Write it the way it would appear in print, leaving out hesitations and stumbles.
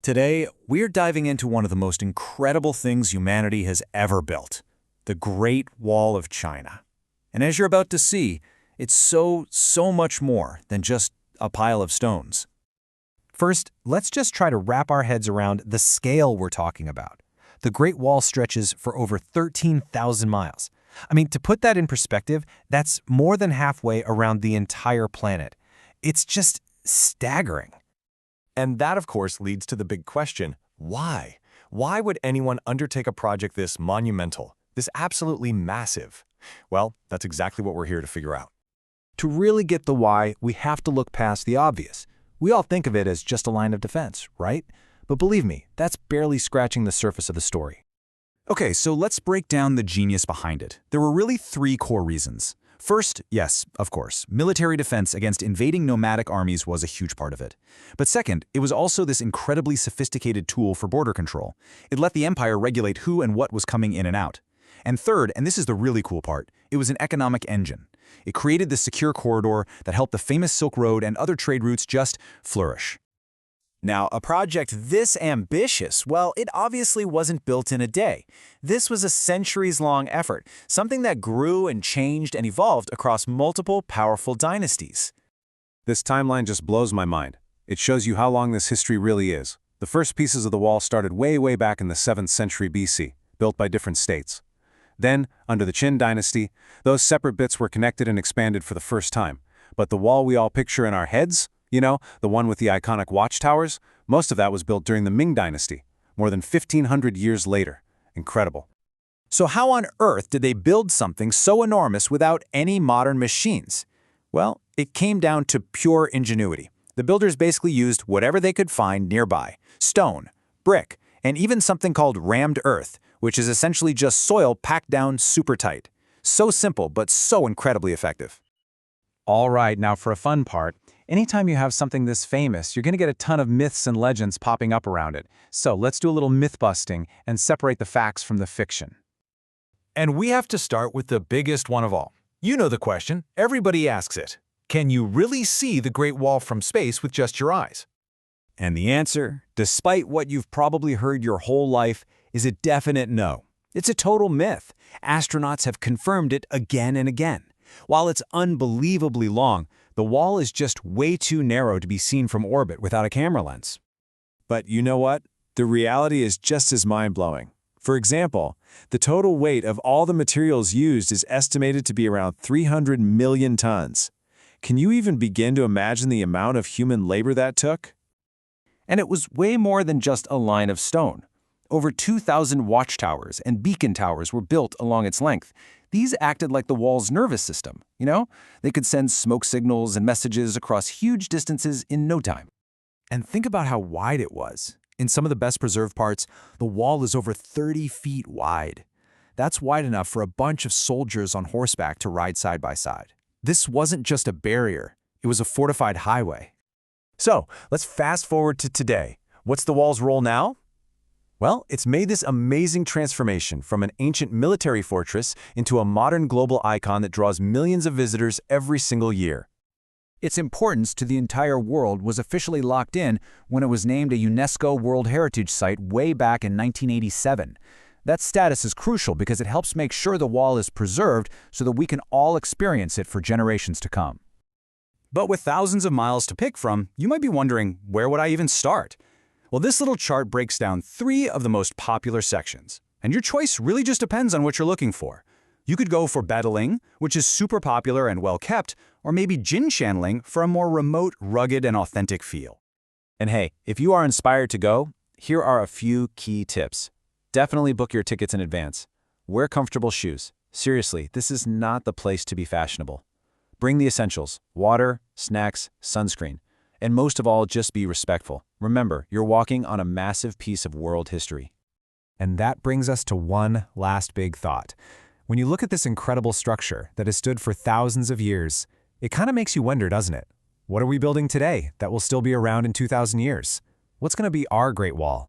Today, we're diving into one of the most incredible things humanity has ever built, the Great Wall of China. And as you're about to see, it's so much more than just a pile of stones. First, let's just try to wrap our heads around the scale we're talking about. The Great Wall stretches for over 13,000 miles. I mean, to put that in perspective, that's more than halfway around the entire planet. It's just staggering. And that, of course, leads to the big question, why? Why would anyone undertake a project this monumental, this absolutely massive? Well, that's exactly what we're here to figure out. To really get the why, we have to look past the obvious. We all think of it as just a line of defense, right? But believe me, that's barely scratching the surface of the story. Okay, so let's break down the genius behind it. There were really three core reasons. First, yes, of course, military defense against invading nomadic armies was a huge part of it. But second, it was also this incredibly sophisticated tool for border control. It let the empire regulate who and what was coming in and out. And third, and this is the really cool part, it was an economic engine. It created this secure corridor that helped the famous Silk Road and other trade routes just flourish. Now, a project this ambitious, well, it obviously wasn't built in a day. This was a centuries-long effort, something that grew and changed and evolved across multiple powerful dynasties. This timeline just blows my mind. It shows you how long this history really is. The first pieces of the wall started way back in the 7th century BC, built by different states. Then, under the Qin dynasty, those separate bits were connected and expanded for the first time. But the wall we all picture in our heads, you know, the one with the iconic watchtowers, most of that was built during the Ming dynasty, more than 1,500 years later. Incredible. So how on earth did they build something so enormous without any modern machines? Well, it came down to pure ingenuity. The builders basically used whatever they could find nearby: stone, brick, and even something called rammed earth, which is essentially just soil packed down super tight. So simple, but so incredibly effective. All right, now for a fun part. Anytime you have something this famous, you're going to get a ton of myths and legends popping up around it. So let's do a little myth-busting and separate the facts from the fiction. And we have to start with the biggest one of all. You know the question, everybody asks it. Can you really see the Great Wall from space with just your eyes? And the answer, despite what you've probably heard your whole life, is a definite no. It's a total myth. Astronauts have confirmed it again and again. While it's unbelievably long, the wall is just way too narrow to be seen from orbit without a camera lens. But you know what? The reality is just as mind-blowing. For example, the total weight of all the materials used is estimated to be around 300 million tons. Can you even begin to imagine the amount of human labor that took? And it was way more than just a line of stone. Over 2,000 watchtowers and beacon towers were built along its length. These acted like the wall's nervous system, you know? They could send smoke signals and messages across huge distances in no time. And think about how wide it was. In some of the best preserved parts, the wall is over 30 feet wide. That's wide enough for a bunch of soldiers on horseback to ride side by side. This wasn't just a barrier, it was a fortified highway. So, let's fast forward to today. What's the wall's role now? Well, it's made this amazing transformation from an ancient military fortress into a modern global icon that draws millions of visitors every single year. Its importance to the entire world was officially locked in when it was named a UNESCO World Heritage Site way back in 1987. That status is crucial because it helps make sure the wall is preserved so that we can all experience it for generations to come. But with thousands of miles to pick from, you might be wondering, where would I even start? Well, this little chart breaks down 3 of the most popular sections, and your choice really just depends on what you're looking for. You could go for Badaling, which is super popular and well-kept, or maybe Jinshanling for a more remote, rugged, and authentic feel. And hey, if you are inspired to go, here are a few key tips. Definitely book your tickets in advance. Wear comfortable shoes. Seriously, this is not the place to be fashionable. Bring the essentials: water, snacks, sunscreen. And most of all, just be respectful. Remember, you're walking on a massive piece of world history. And that brings us to one last big thought. When you look at this incredible structure that has stood for thousands of years, it kind of makes you wonder, doesn't it? What are we building today that will still be around in 2,000 years? What's going to be our Great Wall?